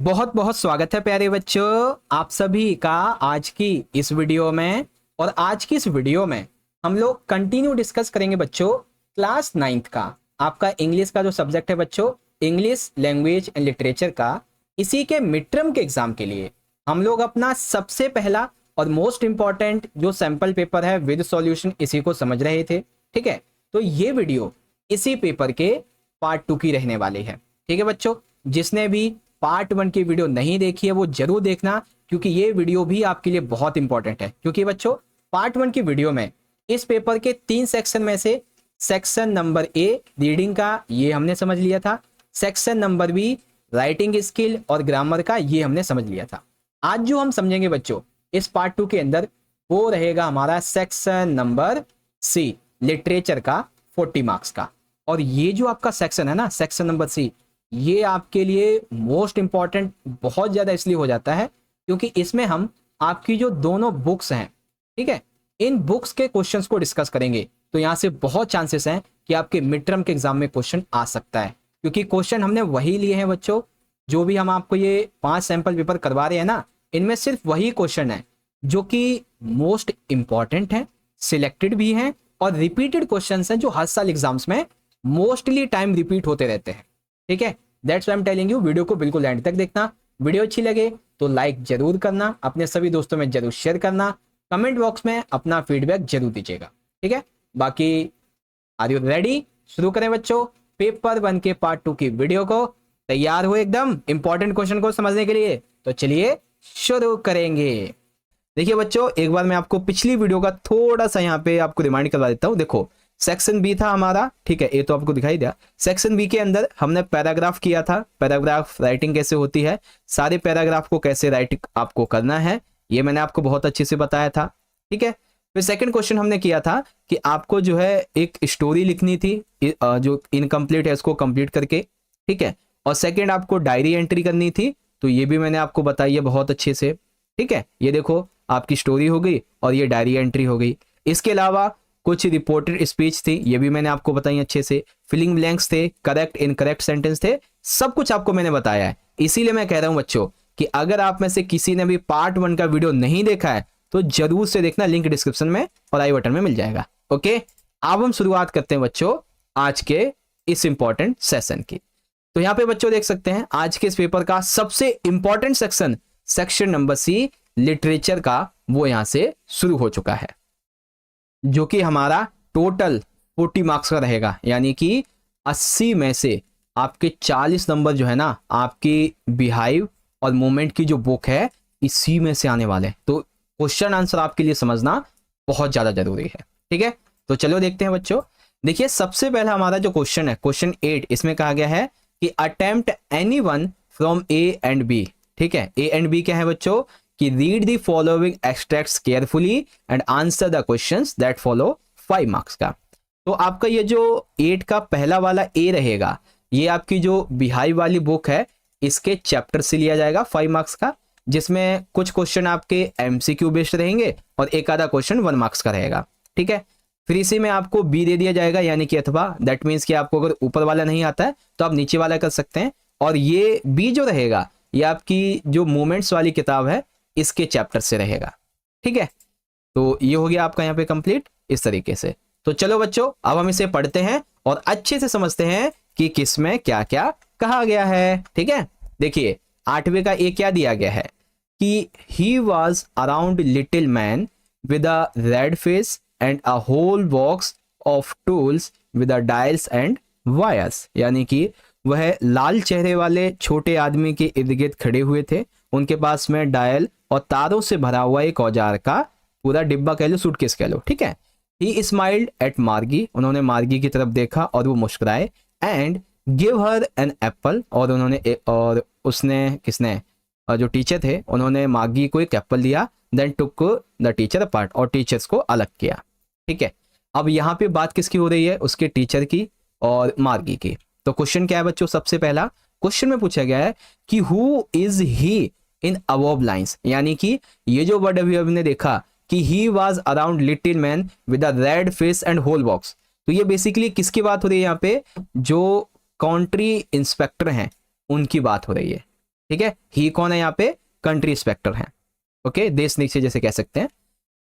बहुत बहुत स्वागत है प्यारे बच्चों आप सभी का आज की इस वीडियो में। और आज की इस वीडियो में हम लोग कंटिन्यू डिस्कस करेंगे बच्चों क्लास 9th का आपका इंग्लिश का जो सब्जेक्ट है बच्चों, इंग्लिश लैंग्वेज एंड लिटरेचर का। इसी के मिड टर्म के एग्जाम के लिए हम लोग अपना सबसे पहला और मोस्ट इंपॉर्टेंट जो सैंपल पेपर है विद सॉल्यूशन इसी को समझ रहे थे। ठीक है, तो ये वीडियो इसी पेपर के पार्ट 2 की रहने वाली है। ठीक है बच्चों, जिसने भी पार्ट 1 की वीडियो नहीं देखी है वो जरूर देखना, क्योंकि ये वीडियो भी आपके लिए बहुत इंपॉर्टेंट है। क्योंकि बच्चों पार्ट 1 की वीडियो में इस पेपर के 3 सेक्शन में से सेक्शन नंबर ए रीडिंग का ये हमने समझ लिया था, section number be writing skill और ग्रामर का ये हमने समझ लिया था। आज जो हम समझेंगे बच्चों इस पार्ट 2 के अंदर वो रहेगा हमारा सेक्शन नंबर सी लिटरेचर का 40 मार्क्स का। और ये जो आपका सेक्शन है ना, सेक्शन नंबर सी, ये आपके लिए मोस्ट इंपॉर्टेंट बहुत ज्यादा इसलिए हो जाता है क्योंकि इसमें हम आपकी जो दोनों बुक्स हैं, ठीक है, इन बुक्स के क्वेश्चंस को डिस्कस करेंगे। तो यहां से बहुत चांसेस हैं कि आपके मिड टर्म के एग्जाम में क्वेश्चन आ सकता है, क्योंकि क्वेश्चन हमने वही लिए हैं बच्चों। जो भी हम आपको ये 5 सैंपल पेपर करवा रहे हैं ना, इनमें सिर्फ वही क्वेश्चन है जो कि मोस्ट इंपॉर्टेंट है, सिलेक्टेड भी हैं और रिपीटेड क्वेश्चन हैं जो हर साल एग्जाम्स में मोस्टली टाइम रिपीट होते रहते हैं। ठीक है, that's why I am telling you, video को बिल्कुल एंड तक देखना। वीडियो अच्छी लगे तो लाइक जरूर करना, अपने सभी दोस्तों में जरूर शेयर करना, कमेंट बॉक्स में अपना फीडबैक जरूर दीजिएगा। ठीक है, बाकी आर यू रेडी? शुरू करें बच्चों पेपर 1 के पार्ट 2 की वीडियो को। तैयार हो एकदम इंपॉर्टेंट क्वेश्चन को समझने के लिए? तो चलिए शुरू करेंगे। देखिए बच्चों, एक बार मैं आपको पिछली वीडियो का थोड़ा सा यहाँ पे आपको रिमाइंड करवा देता हूँ। देखो सेक्शन बी था हमारा, ठीक है, ये तो आपको दिखाई दिया। सेक्शन बी के अंदर हमने पैराग्राफ किया था, पैराग्राफ राइटिंग कैसे होती है, सारे पैराग्राफ को कैसे राइट आपको करना है, ये मैंने आपको बहुत अच्छे से बताया था। ठीक है, फिर सेकंड क्वेश्चन हमने किया था कि आपको जो है एक स्टोरी लिखनी थी जो इनकम्प्लीट है इसको कंप्लीट करके। ठीक है, और सेकेंड आपको डायरी एंट्री करनी थी, तो ये भी मैंने आपको बताई है बहुत अच्छे से। ठीक है, ये देखो आपकी स्टोरी हो गई और ये डायरी एंट्री हो गई। इसके अलावा कुछ रिपोर्टेड स्पीच थी, ये भी मैंने आपको बताई अच्छे से। फिलिंग ब्लैंक्स थे, करेक्ट इनकरेक्ट सेंटेंस थे, सब कुछ आपको मैंने बताया है। इसीलिए मैं कह रहा हूं बच्चों कि अगर आप में से किसी ने भी पार्ट 1 का वीडियो नहीं देखा है तो जरूर से देखना, लिंक डिस्क्रिप्शन में और आई बटन में मिल जाएगा। ओके, अब हम शुरुआत करते हैं बच्चों आज के इस इंपॉर्टेंट सेशन की। तो यहाँ पे बच्चों देख सकते हैं आज के इस पेपर का सबसे important section, section number C literature का, वो यहां से शुरू हो चुका है, जो कि हमारा टोटल 40 मार्क्स का रहेगा। यानी कि 80 में से आपके 40 नंबर जो है ना आपकी बिहाइव और मूवमेंट की जो बुक है इसी में से आने वाले। तो क्वेश्चन आंसर आपके लिए समझना बहुत ज्यादा जरूरी है। ठीक है, तो चलो देखते हैं बच्चों। देखिए सबसे पहला हमारा जो क्वेश्चन है, क्वेश्चन 8, इसमें कहा गया है कि attempt anyone from A and B. ठीक है, ए एंड बी क्या है बच्चों कि read the following extracts carefully and answer the questions that follow 5 marks का। तो आपका ये जो 8 का पहला वाला ए रहेगा, ये आपकी जो बिहाई वाली बुक है इसके चैप्टर से लिया जाएगा 5 मार्क्स का, जिसमें कुछ क्वेश्चन आपके एमसीक्यू बेस्ड रहेंगे और एक आधा क्वेश्चन 1 मार्क्स का रहेगा। ठीक है, फिर इसी में आपको बी दे दिया जाएगा, यानी कि अथवा, दैट मीन्स कि आपको अगर ऊपर वाला नहीं आता है तो आप नीचे वाला कर सकते हैं। और ये बी जो रहेगा ये आपकी जो मोमेंट्स वाली किताब है इसके चैप्टर से रहेगा। ठीक है, तो ये हो गया आपका यहाँ पे कंप्लीट इस तरीके से। तो चलो बच्चों अब हम इसे पढ़ते हैं और अच्छे से समझते हैं कि किसमें क्या क्या कहा गया है। ठीक है, देखिए 8वें का ए क्या दिया गया है कि he was around little man with a red face and a whole box of tools with a dials and wires. यानी कि वह लाल चेहरे वाले छोटे आदमी के इर्द गिर्द खड़े हुए थे, उनके पास में डायल और तारों से भरा हुआ एक औजार का पूरा डिब्बा कह लो, सूटकेस कह लो। ठीक है, ही स्माइल्ड एट मार्गी, उन्होंने मार्गी की तरफ देखा और वो मुस्कुराए। And give her an apple, और उन्होंने और उसने किसने जो टीचर थे उन्होंने मार्गी को एक एप्पल दिया। Then took the teacher apart, और टीचर्स को अलग किया। ठीक है, अब यहाँ पे बात किसकी हो रही है? उसके टीचर की और मार्गी की। तो क्वेश्चन क्या है बच्चों? सबसे पहला क्वेश्चन में पूछा गया है कि who is he in above lines, यानी कि ये जो वर्ड अभी हमने देखा कि he was around little man with a red face and whole box, तो ये बेसिकली किसकी बात हो रही है? यहाँ पे जो काउंट्री इंस्पेक्टर हैं उनकी बात हो रही है। ठीक है, ही कौन है यहाँ पे, कंट्री इंस्पेक्टर है, ओके, देश नीचे जैसे कह सकते हैं।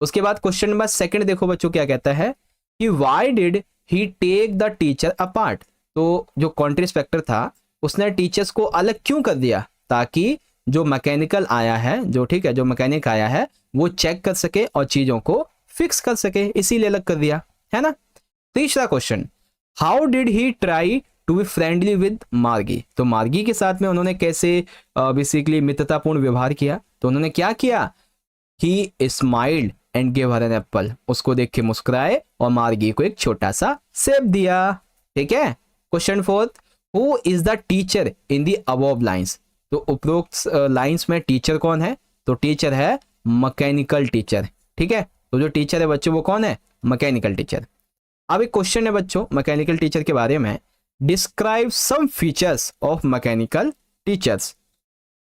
उसके बाद क्वेश्चन नंबर सेकंड देखो बच्चों क्या कहता है कि why did he take the teacher apart. तो जो कंट्री इंस्पेक्टर था उसने टीचर्स को अलग क्यों कर दिया, ताकि जो मैकेनिकल आया है, जो ठीक है, जो मैकेनिक आया है वो चेक कर सके और चीजों को फिक्स कर सके, इसीलिए अलग कर दिया, है ना। तीसरा question, how did he try to be friendly with Margie. तो मार्गी के साथ में उन्होंने कैसे बेसिकली मित्रतापूर्ण व्यवहार किया, तो उन्होंने क्या किया, he smiled and give her an apple, उसको देख के मुस्कुराए और मार्गी को एक छोटा सा सेब दिया, ठीक है। Question fourth, who is the teacher in the above lines. तो उपरोक्त लाइंस में टीचर कौन है, तो टीचर है मैकेनिकल टीचर, ठीक है। तो जो टीचर है बच्चों वो कौन है, मैकेनिकल टीचर। अब एक क्वेश्चन है बच्चों मैकेनिकल टीचर के बारे में, describe some features of mechanical teachers.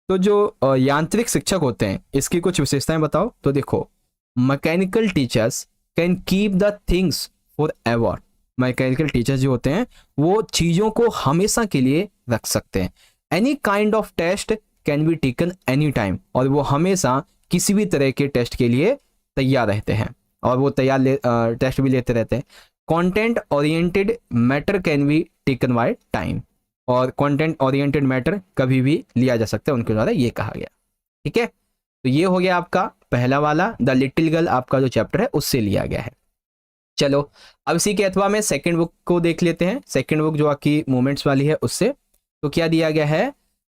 तो जो यांत्रिक शिक्षक होते हैं इसकी कुछ विशेषताएं बताओ। तो देखो, mechanical teachers can keep the things for ever. Mechanical teachers जो होते हैं वो चीज़ों को हमेशा के लिए रख सकते हैं। Any kind of test can be taken any time, और वो हमेशा किसी भी तरह के टेस्ट के लिए तैयार रहते हैं, और वो टेस्ट भी लेते रहते हैं। Content oriented matter can be taken by time, और कंटेंट ओरिएंटेड मैटर कभी भी लिया जा सकता है उनके द्वारा, ये कहा गया, ठीक है। तो ये हो गया आपका पहला वाला, द लिटिल गर्ल आपका जो चैप्टर है उससे लिया गया है। चलो अब इसी के अथवा में सेकंड बुक को देख लेते हैं। सेकंड बुक जो आपकी मोमेंट्स वाली है उससे, तो क्या दिया गया है,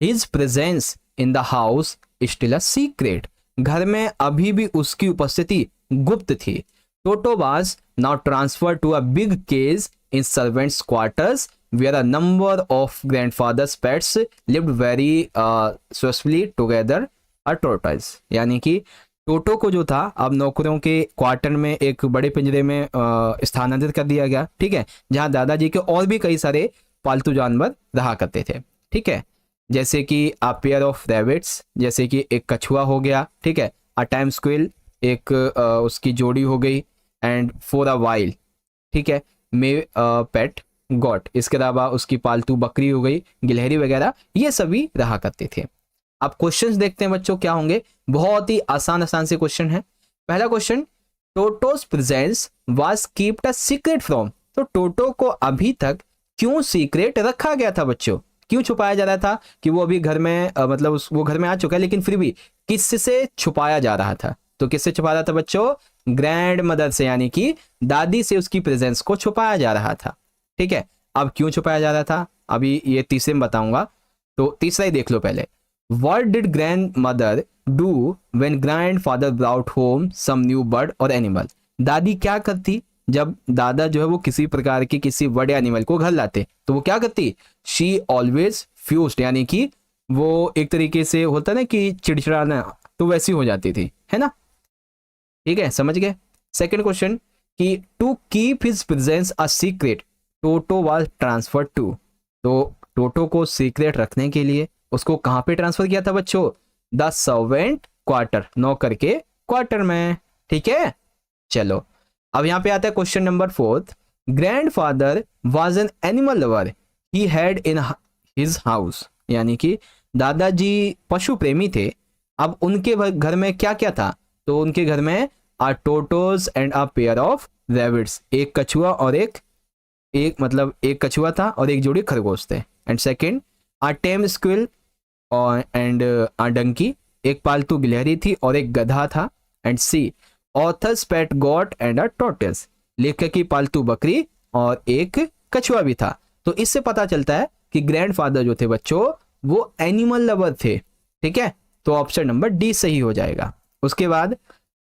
his presence in the house still a secret. घर में अभी भी उसकी उपस्थिति गुप्त थी। Toto was now transfer to a big cage in servants quarters where a number of grandfather's pets lived very successfully together a tortoise। यानी कि टोटो को जो था अब नौकरों के क्वार्टर में एक बड़े पिंजरे में स्थानांतरित कर दिया गया, ठीक है, जहां दादाजी के और भी कई सारे पालतू जानवर रहा करते थे, ठीक है, जैसे कि अ पेयर ऑफ रैबिट्स, जैसे कि एक कछुआ हो गया, ठीक है, अ टाइम स्क्विल एक उसकी जोड़ी हो गई, एंड फॉर अ वाइल, ठीक है, मे पेट गॉट, इसके अलावा उसकी पालतू बकरी हो गई, गिलहरी वगैरह, ये सभी रहा करते थे। अब क्वेश्चंस देखते हैं बच्चों क्या होंगे, बहुत ही आसान आसान से क्वेश्चन है। पहला question, Toto's presence was keeped a secret from. तो टोटो को अभी तक क्यों सीक्रेट रखा गया था बच्चों, क्यों छुपाया जा रहा था, कि वो अभी घर में मतलब वो घर में आ चुका है लेकिन फिर भी किससे छुपाया जा रहा था। तो किससे छुपा रहा था बच्चों, ग्रैंड मदर से, यानी कि दादी से उसकी प्रेजेंस को छुपाया जा रहा था, ठीक है। अब क्यों छुपाया जा रहा था अभी ये तीसरे में बताऊंगा, तो तीसरा ही देख लो पहले। What did grandmother do when grandfather brought home some new bird और एनिमल। दादी क्या करती जब दादा जो है वो किसी प्रकार के किसी बड़े एनिमल को घर लाते, तो वो क्या करती, शी ऑलवेज फ्यूज्ड, यानी कि वो एक तरीके से होता ना कि चिड़चिड़ाना, तो वैसी हो जाती थी, है ना, ठीक है, समझ गए। सेकंड क्वेश्चन कि to keep his presence a secret Toto was transfer to. तो टोटो को सीक्रेट रखने के लिए उसको कहां पे ट्रांसफर किया था बच्चों, द सर्वेंट क्वार्टर, नौकर के क्वार्टर में, ठीक है। चलो अब यहां पे आता है question number fourth, grandfather was an animal lover he had in his house. यानी कि दादाजी पशु प्रेमी थे, अब उनके घर में क्या क्या था, तो उनके घर में आ Toto's and a pair of rabbits, एक कछुआ और एक एक कछुआ था और एक जोड़ी खरगोश थे। And second a tame squirrel and a donkey, एक पालतू गिलहरी थी और एक गधा था। And C author's pet goat and a tortoise, लेखक की पालतू बकरी और एक कछुआ भी था। तो इससे पता चलता है कि ग्रैंडफादर जो थे बच्चों वो एनिमल लवर थे, ठीक है, तो ऑप्शन नंबर डी सही हो जाएगा। उसके बाद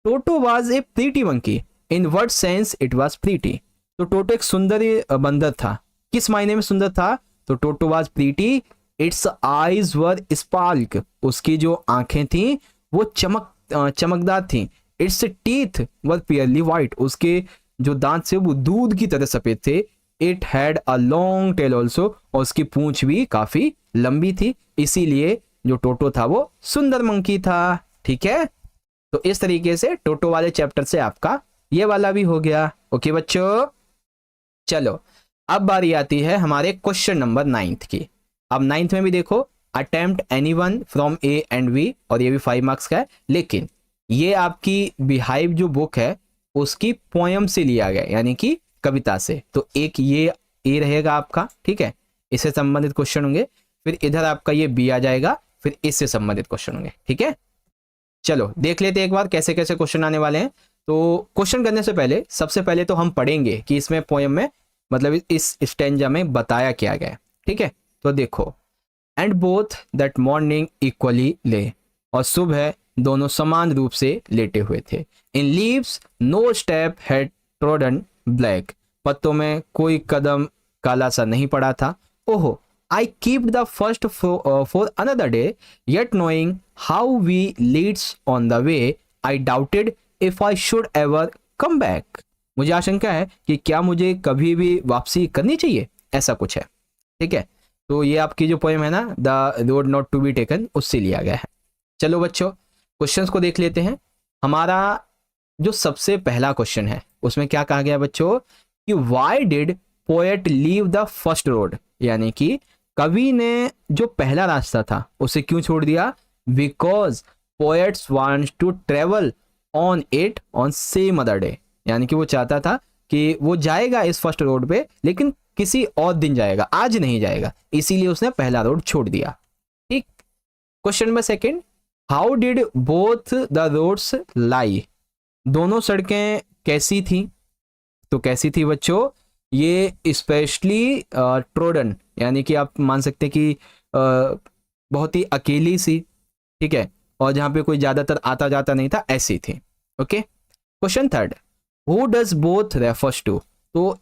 टोटो was a pretty monkey, in what sense it was pretty. तो टोटो एक सुंदर बंदर था, किस मायने में सुंदर था, तो टोटो was pretty, it's eyes were spark, उसकी जो आंखें थी वो चमकदार थी। इट्स टीथ वर पियरली वाइट, उसके जो दांत से वो दूध की तरह सफेद थे। It had a long tail also, और उसकी पूंछ भी काफी लंबी थी, इसीलिए जो टोटो था वो सुंदर मंकी था, ठीक है। तो इस तरीके से टोटो वाले चैप्टर से आपका ये वाला भी हो गया। ओके बच्चों, चलो अब बारी आती है हमारे क्वेश्चन नंबर 9 की। अब 9 में भी देखो attempt anyone from A and B, और ये भी 5 मार्क्स का है, लेकिन ये आपकी बिहाइव जो बुक है उसकी पोयम से लिया गया, यानी कि कविता से। तो एक ये ए रहेगा आपका, ठीक है, इससे संबंधित क्वेश्चन होंगे। फिर इधर आपका ये बी आ जाएगा, फिर इससे संबंधित क्वेश्चन होंगे, ठीक है। चलो देख लेते हैं एक बार कैसे कैसे क्वेश्चन आने वाले हैं। तो क्वेश्चन करने से पहले सबसे पहले तो हम पढ़ेंगे कि इसमें पोयम में मतलब इस स्टैंजा में बताया क्या गया है, ठीक है। तो देखो, and both that morning equally ले, और सुबह दोनों समान रूप से लेटे हुए थे। In leaves no step had trodden black, पत्तों में कोई कदम काला सा नहीं पड़ा था। ओहो, I keep the first for another day, yet knowing how we leads on the way, I doubted if I should ever come back. मुझे आशंका है कि क्या मुझे कभी भी वापसी करनी चाहिए, ऐसा कुछ है, ठीक है। तो ये आपकी जो पोएम है ना, the road not to be taken, उससे लिया गया है। चलो बच्चों, क्वेश्चंस को देख लेते हैं। हमारा जो सबसे पहला क्वेश्चन है उसमें क्या कहा गया बच्चों कि why did poet leave the first road, यानी कि कवि ने जो पहला रास्ता था उसे क्यों छोड़ दिया। Because poets wants to travel on it on same other day, यानी कि वो चाहता था कि वो जाएगा इस फर्स्ट रोड पे, लेकिन किसी और दिन जाएगा, आज नहीं जाएगा, इसीलिए उसने पहला रोड छोड़ दिया, ठीक। Question number second, how did both the roads lie, दोनों सड़कें कैसी थी। तो कैसी थी बच्चों, ये स्पेशली ट्रोडन, यानी कि आप मान सकते हैं कि बहुत ही अकेली सी, ठीक है, और जहां पे कोई ज्यादातर आता जाता नहीं था, ऐसी थी, okay. Question third, who does both refers to, तो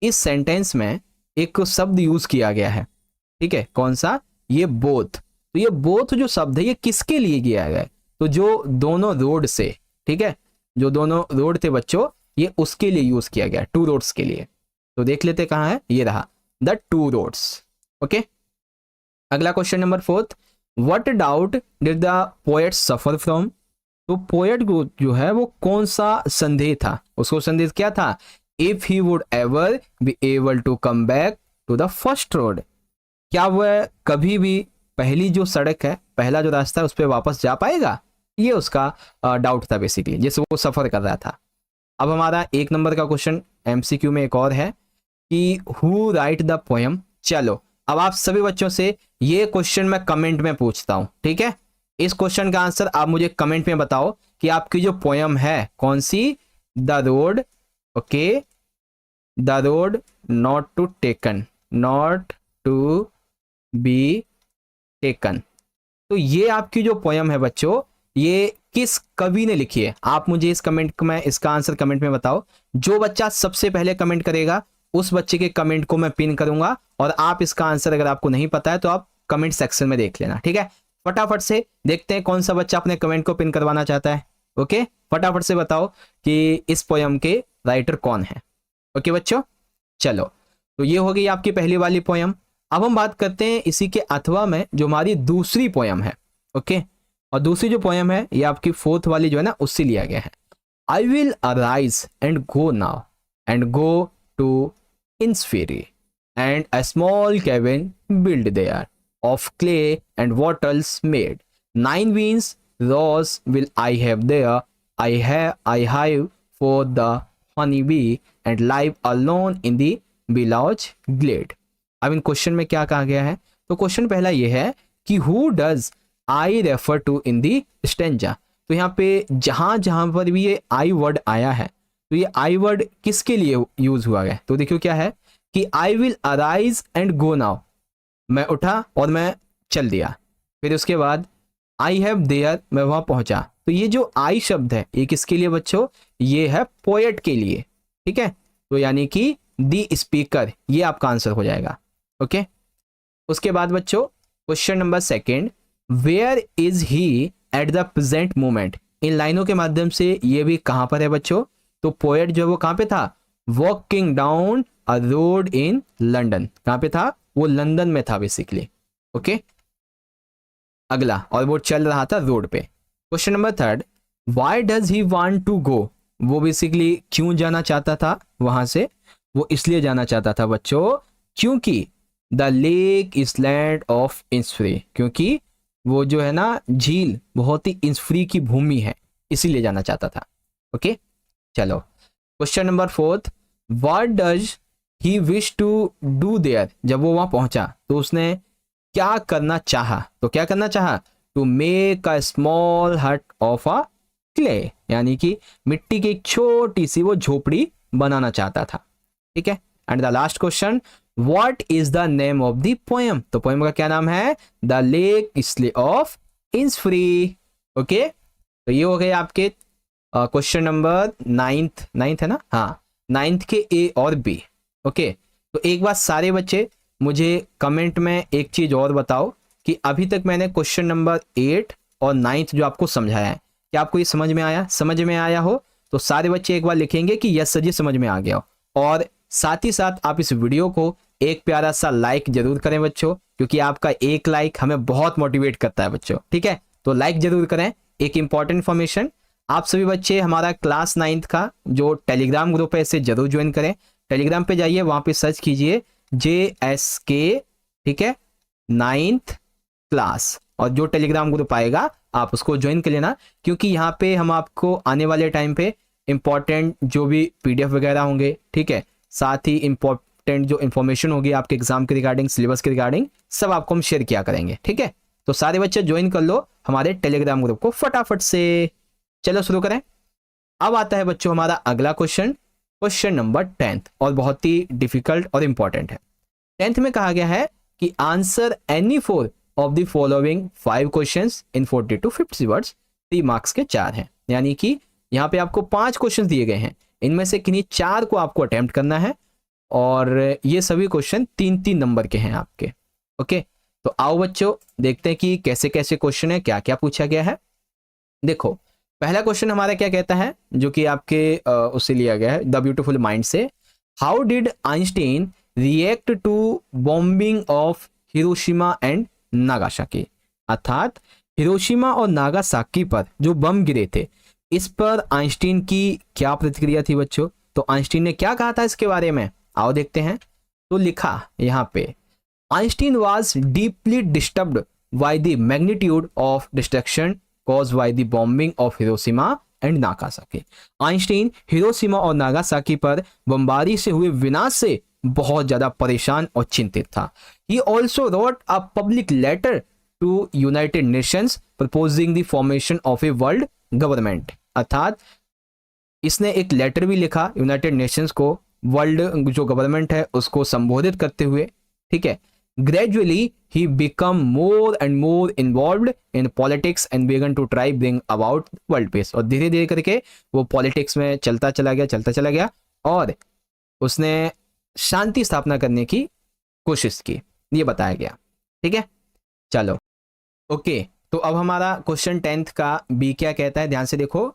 इस सेंटेंस में एक शब्द यूज किया गया है, ठीक है, कौन सा, ये बोथ। तो ये बोथ जो शब्द है ये किसके लिए किया गया है, तो जो दोनों रोड से, ठीक है, जो दोनों रोड थे बच्चों, ये उसके लिए यूज किया गया, टू रोड्स के लिए। तो देख लेते कहां है, ये रहा, द टू रोड्स, ओके। अगला question number fourth, what doubt did the poet suffer from, तो पोएट को जो है वो कौन सा संदेह था, उसको संदेह क्या था, if he would ever be able to come back to the first road, क्या वह कभी भी पहली जो सड़क है, पहला जो रास्ता है उस पर वापस जा पाएगा, ये उसका डाउट था बेसिकली, जिससे वो सफर कर रहा था। अब हमारा एक नंबर का क्वेश्चन एमसीक्यू में एक और है कि हु राइट द पोएम। चलो अब आप सभी बच्चों से ये क्वेश्चन मैं कमेंट में पूछता हूं, ठीक है, इस क्वेश्चन का आंसर आप मुझे कमेंट में बताओ कि आपकी जो पोएम है कौन सी, the road, okay, the road not to taken, not to be taken. तो ये आपकी जो पोएम है बच्चों, ये किस कवि ने लिखी है, आप मुझे इस कमेंट में इसका आंसर कमेंट में बताओ। जो बच्चा सबसे पहले कमेंट करेगा उस बच्चे के कमेंट को मैं पिन करूंगा, और आप इसका आंसर अगर आपको नहीं पता है तो आप कमेंट सेक्शन में देख लेना, ठीक है। फटाफट से देखते हैं कौन सा बच्चा अपने कमेंट को पिन करवाना चाहता है, ओके, फटाफट से बताओ कि इस पोयम के राइटर कौन है, ओके बच्चों। चलो, तो ये हो गई आपकी पहली वाली पोयम। अब हम बात करते हैं इसी के अथवा में जो हमारी दूसरी पोयम है, ओके, और दूसरी जो पोयम है ये आपकी फोर्थ वाली जो है ना, उससे लिया गया है। I will arise and go now and go to Innisfree, and a small cabin built there of clay and wattles made. 9 beans rows will I have there. I hive for the honeybee and live alone in the billows glade. अब इन question में क्या कहा गया है, तो question पहला ये है कि who does I refer to in the stanza। तो यहाँ पे जहां जहां पर भी ये I वर्ड आया है, तो ये आई वर्ड किसके लिए यूज हुआ है, तो देखियो क्या है कि आई will arise and go now, मैं उठा और मैं चल दिया, फिर उसके बाद आई हैव देयर, मैं वहां पहुंचा। तो ये जो आई शब्द है ये किसके लिए बच्चों, ये है पोएट के लिए, ठीक है, तो यानी कि दी स्पीकर, ये आपका आंसर हो जाएगा, ओके। उसके बाद बच्चों question number second, where is he at the present moment. इन लाइनों के माध्यम से ये भी कहां पर है बच्चों, तो पोएट जो है वो कहां पे था, walking down a road in London, कहां पे था, वो लंदन में था बेसिकली, ओके। अगला, और वो चल रहा था रोड पे। Question number third, why does he want to go, वो बेसिकली क्यों जाना चाहता था वहां से, वो इसलिए जाना चाहता था बच्चों क्योंकि the lake is land of Innisfree, क्योंकि वो जो है ना झील बहुत ही इंसफ्री की भूमि है, इसीलिए जाना चाहता था। ओके चलो question number 4, what does he wish to do there, जब वो वहां पहुंचा तो उसने क्या करना चाहा, तो क्या करना चाहा, टू मेक अ स्मॉल हट ऑफ अ क्ले, यानी कि मिट्टी की एक छोटी सी वो झोपड़ी बनाना चाहता था। ठीक है, and the last question, what is the name of the poem, तो पोएम का क्या नाम है, द लेक इस्ले ऑफ इंसफ्री। ओके तो ये हो गए आपके क्वेश्चन नंबर 9th है ना, हाँ 9th के ए और बी। ओके तो एक बात सारे बच्चे मुझे कमेंट में एक चीज और बताओ कि अभी तक मैंने क्वेश्चन नंबर 8 और 9th जो आपको समझाया है, क्या आपको ये समझ में आया, समझ में आया हो तो सारे बच्चे एक बार लिखेंगे कि यस सर जी समझ में आ गया हो। और साथ ही साथ आप इस वीडियो को एक प्यारा सा लाइक जरूर करें बच्चों, क्योंकि आपका एक लाइक हमें बहुत मोटिवेट करता है बच्चों। ठीक है तो लाइक जरूर करें। एक इंपॉर्टेंट इन्फॉर्मेशन, आप सभी बच्चे हमारा क्लास 9th का जो टेलीग्राम ग्रुप है इसे जरूर ज्वाइन करें। टेलीग्राम पे जाइए, वहां पे सर्च कीजिए JSK, ठीक है 9th क्लास, और जो टेलीग्राम ग्रुप आएगा आप उसको ज्वाइन कर लेना, क्योंकि यहाँ पे हम आपको आने वाले टाइम पे इंपॉर्टेंट जो भी PDF वगैरह होंगे, ठीक है, साथ ही इंपॉर्टेंट जो इन्फॉर्मेशन होगी आपके एग्जाम के रिगार्डिंग, सिलेबस के रिगार्डिंग, सब आपको हम शेयर किया करेंगे। ठीक है तो सारे बच्चे ज्वाइन कर लो हमारे टेलीग्राम ग्रुप को फटाफट से। चलो शुरू करें। अब आता है बच्चों हमारा अगला क्वेश्चन, क्वेश्चन नंबर 10th, और बहुत ही डिफिकल्ट और इंपॉर्टेंट है। 10th में कहा गया है कि answer any 4 of the following 5 questions in 40 to 50 words, 3 marks के 4 हैं, यानी कि यहाँ पे आपको 5 क्वेश्चन दिए गए हैं, इनमें से किन्हीं 4 को आपको अटेम्प्ट करना है, और ये सभी क्वेश्चन 3-3 नंबर के हैं आपके। ओके तो आओ बच्चों देखते हैं कि कैसे कैसे क्वेश्चन है, क्या क्या पूछा गया है। देखो पहला क्वेश्चन हमारा क्या कहता है, जो कि आपके उससे लिया गया है द ब्यूटीफुल माइंड से, how did Einstein react to bombing of Hiroshima and Nagasaki, अर्थात हिरोशिमा और नागासाकी पर जो बम गिरे थे इस पर आइंस्टीन की क्या प्रतिक्रिया थी बच्चों। तो आइंस्टीन ने क्या कहा था इसके बारे में, आओ देखते हैं। तो लिखा यहाँ पे, Einstein was deeply disturbed by the magnitude of destruction caused by the bombing of Hiroshima and Nagasaki। Einstein Hiroshima और नागासाकी पर बमबारी से हुए विनाश से बहुत ज्यादा परेशान और चिंतित था। He also wrote a public letter to United Nations proposing the formation of a world government। अर्थात इसने एक लेटर भी लिखा यूनाइटेड नेशंस को, वर्ल्ड जो गवर्नमेंट है उसको संबोधित करते हुए। ठीक है, gradually he become more and more involved in politics and began to try bring about world peace। और धीरे धीरे करके वो पॉलिटिक्स में चलता चला गया और उसने शांति स्थापना करने की कोशिश की, ये बताया गया। ठीक है चलो ओके तो अब हमारा क्वेश्चन 10th का बी क्या कहता है, ध्यान से देखो।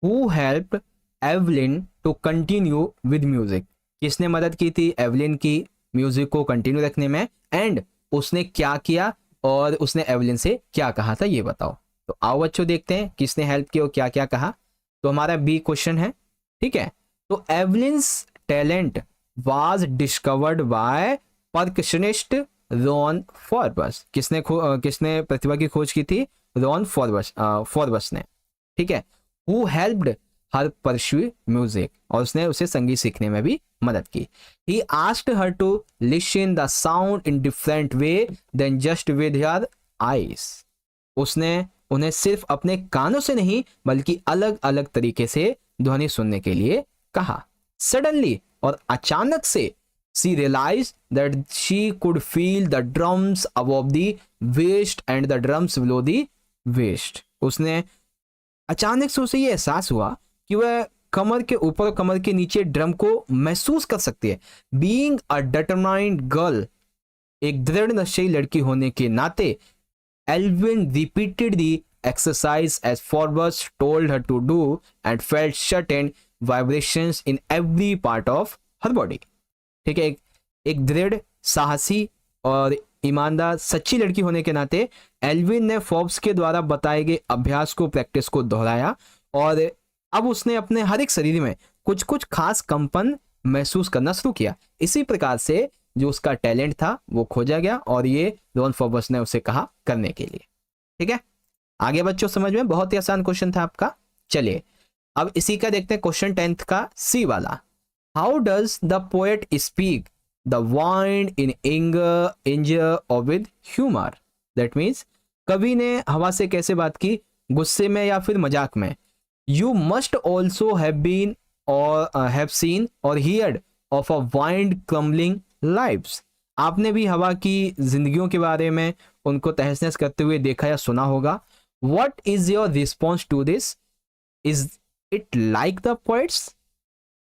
Who helped Evelyn to continue with music, किसने मदद की थी एवलिन की म्यूजिक को कंटिन्यू रखने में, एंड उसने क्या किया और उसने एवलिन से क्या कहा था ये बताओ। तो आओ बच्चों देखते हैं किसने हेल्प की और क्या क्या कहा। तो हमारा बी क्वेश्चन है। ठीक है तो Evelyn's talent was discovered by percussionist Ron Forbes, किसने प्रतिभा की खोज की थी, रॉन फॉर्बस ने। ठीक है, who helped her pursue music, और उसने उसे संगीत सीखने में भी मदद की। He asked her to listen the sound in different way than just with her eyes। उसने उन्हें सिर्फ अपने कानों से नहीं बल्कि अलग अलग तरीके से ध्वनि सुनने के लिए कहा। Suddenly और अचानक से she realized that she could feel the drums above the waist and the drums below the waist। उसने अचानक से उसे ये एहसास हुआ कि वह कमर के ऊपर और कमर के नीचे ड्रम को महसूस कर सकती है। बीइंग अ डिटरमाइंड गर्ल, एक दृढ़ निश्चयी लड़की होने के नाते, Evelyn repeated the exercise as Forbes told her to do and felt certain vibrations in every part of her body. ठीक है, एक दृढ़ साहसी और ईमानदार सच्ची लड़की होने के नाते एल्विन ने फोर्ब्स के द्वारा बताए गए अभ्यास को, प्रैक्टिस को दोहराया, और अब उसने अपने हर एक शरीर में कुछ कुछ खास कंपन महसूस करना शुरू किया। इसी प्रकार से जो उसका टैलेंट था वो खोजा गया और ये रॉन फॉबर्स ने उसे कहा करने के लिए। ठीक है, आगे बच्चों समझ में, बहुत ही आसान क्वेश्चन था आपका। चलिए अब इसी का देखते हैं क्वेश्चन 10th का सी वाला। How does the poet speak the wind in anger और विद ह्यूमर? दैट मीन्स कवि ने हवा से कैसे बात की, गुस्से में या फिर मजाक में। You must also have been or have seen or heard of a wind crumbling lives. आपने भी हवा की जिंदगियों के बारे में, उनको तहस नहस करते हुए देखा या सुना होगा। What is your response to this? Is it like the poets?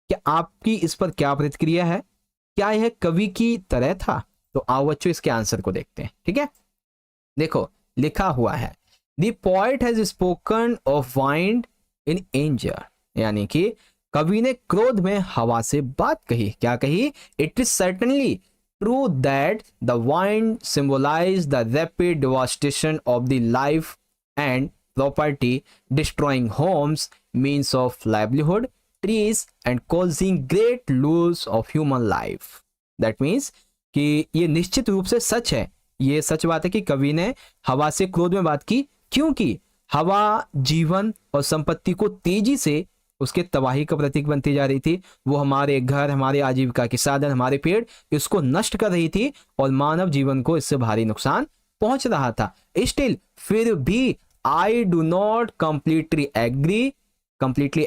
क्या आपकी इस पर क्या प्रतिक्रिया है? क्या यह कवि की तरह था? तो आओ बच्चों इसके आंसर को देखते हैं। ठीक है, देखो लिखा हुआ है The poet has spoken of wind in anger, यानी कि कवि ने क्रोध में हवा से बात कही। क्या कही? It is certainly true that the wind symbolized the rapid devastation of the life and property, destroying homes, means of livelihood, trees and causing great loss of human life. That means कि ये निश्चित रूप से सच है, ये सच बात है कि कवि ने हवा से क्रोध में बात की, क्योंकि हवा जीवन और संपत्ति को तेजी से उसके तबाही का प्रतीक बनती जा रही थी। वो हमारे घर, हमारे आजीविका के साधन, हमारे पेड़, इसको नष्ट कर रही थी और मानव जीवन को इससे भारी नुकसान पहुंच रहा था। स्टिल फिर भी I do not completely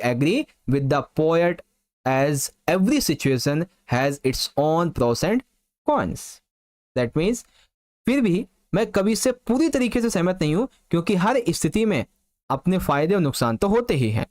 agree with the poet as every situation has its own pros and cons. That means फिर भी मैं कवि से पूरी तरीके से सहमत नहीं हूं, क्योंकि हर स्थिति में अपने फायदे और नुकसान तो होते ही हैं।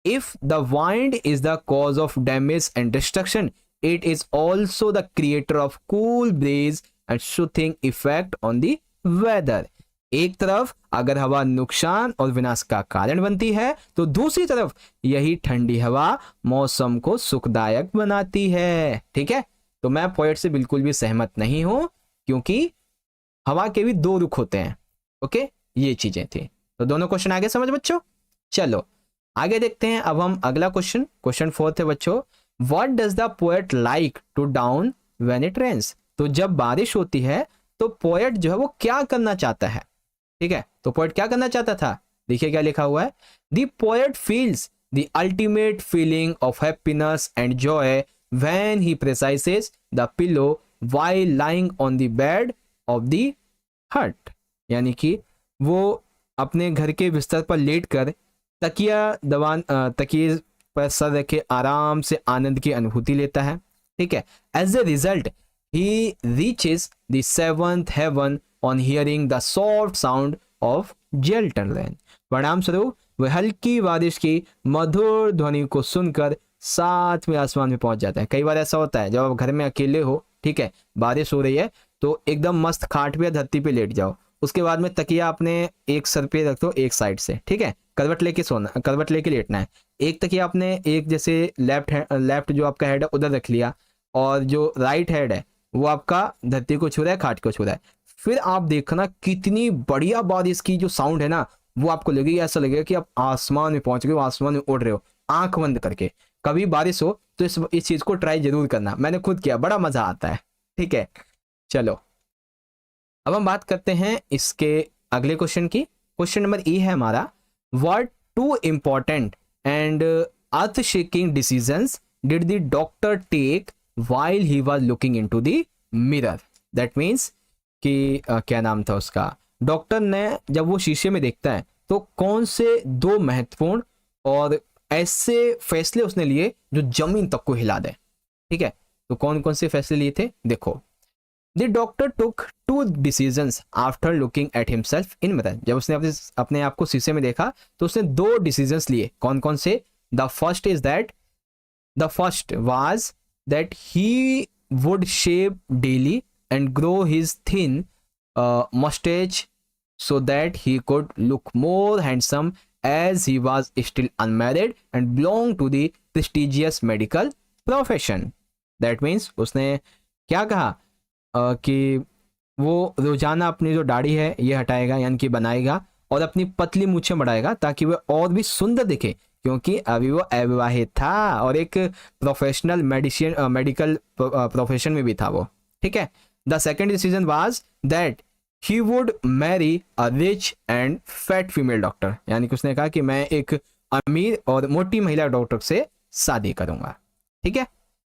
If the wind is the cause of damage and destruction, it is also the creator of cool breeze and soothing effect on the weather. एक तरफ अगर हवा नुकसान और विनाश का कारण बनती है, तो दूसरी तरफ यही ठंडी हवा मौसम को सुखदायक बनाती है। ठीक है, तो मैं पोएट से बिल्कुल भी सहमत नहीं हूं, क्योंकि हवा के भी दो रुख होते हैं। ओके, ये चीजें थी। तो दोनों क्वेश्चन आगे समझ बच्चों। चलो आगे देखते हैं अब हम अगला क्वेश्चन। क्वेश्चन 4 है बच्चों, what does the poet like to down when it rains? तो जब बारिश होती है तो पोएट जो है वो क्या करना चाहता है? ठीक है, तो पोएट क्या करना चाहता था, देखिए क्या लिखा हुआ है। The poet feels the ultimate feeling of happiness and joy when he praises the pillow while lying on the bed of the hut, यानी कि वो अपने घर के बिस्तर पर लेटकर तकिए पर सर रखे आराम से आनंद की अनुभूति लेता है। ठीक है, as a result he reaches the 7th heaven on hearing the soft sound of gentle rain. परिणाम स्वरूप वह हल्की बारिश की मधुर ध्वनि को सुनकर 7वें आसमान में पहुंच जाता है। कई बार ऐसा होता है जब आप घर में अकेले हो, ठीक है, बारिश हो रही है, तो एकदम मस्त खाट पे या धरती पे लेट जाओ, उसके बाद में तकिया अपने एक सर पे रख दो एक साइड से। ठीक है, करवट लेके सोना, करवट लेके लेटना है। एक तकिया आपने एक जैसे लेफ्ट जो आपका हेड है उधर रख लिया, और जो राइट हेड है वो आपका धरती को छू रहा है, खाट को छू रहा है। फिर आप देखना कितनी बढ़िया बारिश की जो साउंड है ना, वो आपको लगेगी, ऐसा लगेगा कि आप आसमान में पहुंच गए हो, आसमान में उड़ रहे हो, आंख बंद करके। कभी बारिश हो तो इस चीज को ट्राई जरूर करना, मैंने खुद किया, बड़ा मजा आता है। ठीक है, चलो अब हम बात करते हैं इसके अगले क्वेश्चन की। क्वेश्चन नंबर ई है हमारा, what 2 important and earth shaking decisions did the doctor take while he was looking into the mirror? That means कि क्या नाम था उसका, डॉक्टर ने जब वो शीशे में देखता है तो कौन से 2 महत्वपूर्ण और ऐसे फैसले उसने लिए जो जमीन तक को हिला दे। ठीक है, तो कौन कौन से फैसले लिए थे, देखो। The doctor took 2 decisions after looking at himself in mirror. जब उसने अपने आप को शीशे में देखा तो उसने 2 decisions लिए। कौन कौन से? The first was that he would shave daily and grow his thin mustache so that he could look more handsome as he was still unmarried and belonged to the prestigious medical profession. That means उसने क्या कहा कि वो रोजाना अपनी जो दाढ़ी है ये हटाएगा, यानी कि बनाएगा, और अपनी पतली मूछें बढ़ाएगा ताकि वह और भी सुंदर दिखे, क्योंकि अभी वो अविवाहित था और एक प्रोफेशनल मेडिकल प्रोफेशन में भी था वो। ठीक है। The second decision was that he would marry a rich and fat female doctor, यानी कि उसने कहा कि मैं एक अमीर और मोटी महिला डॉक्टर से शादी करूंगा। ठीक है,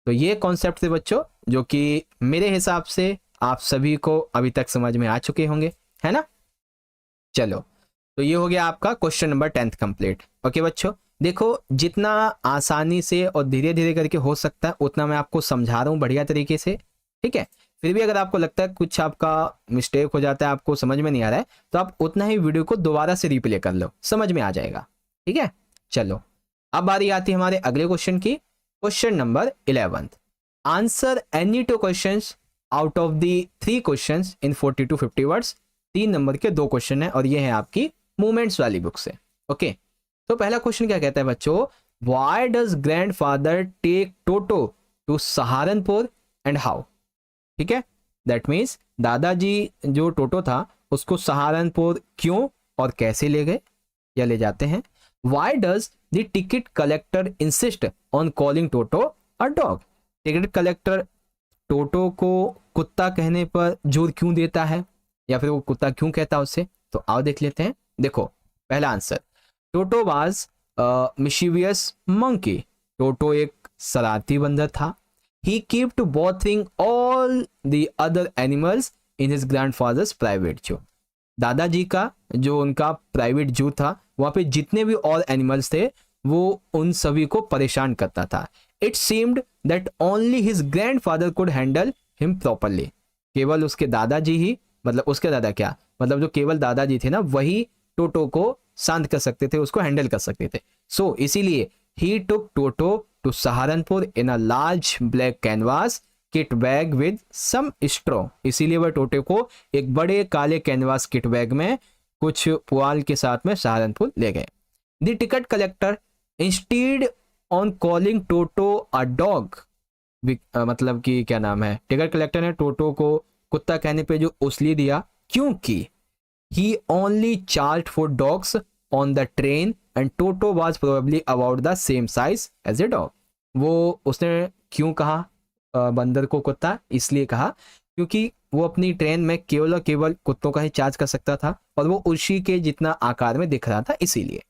तो ये कॉन्सेप्ट थे बच्चों जो कि मेरे हिसाब से आप सभी को अभी तक समझ में आ चुके होंगे, है ना। चलो, तो ये हो गया आपका क्वेश्चन नंबर 10 कंप्लीट। ओके बच्चों, देखो जितना आसानी से और धीरे धीरे करके हो सकता है उतना मैं आपको समझा रहा हूँ बढ़िया तरीके से। ठीक है, फिर भी अगर आपको लगता है कुछ आपका मिस्टेक हो जाता है, आपको समझ में नहीं आ रहा है, तो आप उतना ही वीडियो को दोबारा से रिप्ले कर लो, समझ में आ जाएगा। ठीक है, चलो अब बारी आती है हमारे अगले क्वेश्चन की। Question number 11, answer any two questions out of the 3 questions in 40 to 50 words. 3 number के 2 क्वेश्चन है और ये है आपकी मूवमेंट्स वाली बुक से। ओके, तो पहला क्वेश्चन क्या कहता है बच्चों, why does grandfather take Toto to Saharanpur and how. ठीक है, दैट मीन्स दादाजी जो टोटो था उसको सहारनपुर क्यों और कैसे ले गए या ले जाते हैं। Why does the ticket collector insist on calling Toto a dog. Ticket collector Toto को कुत्ता कहने पर जोर क्यों देता है या फिर वो कुत्ता क्यों कहता है उससे, तो आओ देख लेते हैं। देखो पहला आंसर, टोटो वाज मिशीवियस मंकी। टोटो एक शरारती बंदर था। He kept bothering all the other animals in his grandfather's private zoo. दादाजी का जो उनका प्राइवेट जू था वहां पे जितने भी और एनिमल्स थे वो उन सभी को परेशान करता था। It seemed that only his grandfather could handle him properly. केवल उसके दादाजी ही, मतलब उसके दादा क्या, मतलब जो केवल दादाजी थे ना वही टोटो को शांत कर सकते थे, उसको हैंडल कर सकते थे। सो इसीलिए he took Toto to Saharanpur in a large black canvas kit bag with some straw. इसीलिए वह टोटे को एक बड़े काले कैनवास किट बैग में कुछ पुआल के साथ में सहारनपुर ले गए। The ticket collector instead on calling Toto a dog, मतलब कि क्या नाम है, टिकट कलेक्टर ने टोटो को कुत्ता कहने पे जो उसलिए दिया क्योंकि he only charged for dogs on the train and Toto was probably about the same size as a dog. वो उसने क्यों कहा बंदर को कुत्ता, इसलिए कहा क्योंकि वो अपनी ट्रेन में केवल और केवल कुत्तों का ही चार्ज कर सकता था और वो उसी के जितना आकार में दिख रहा था इसीलिए।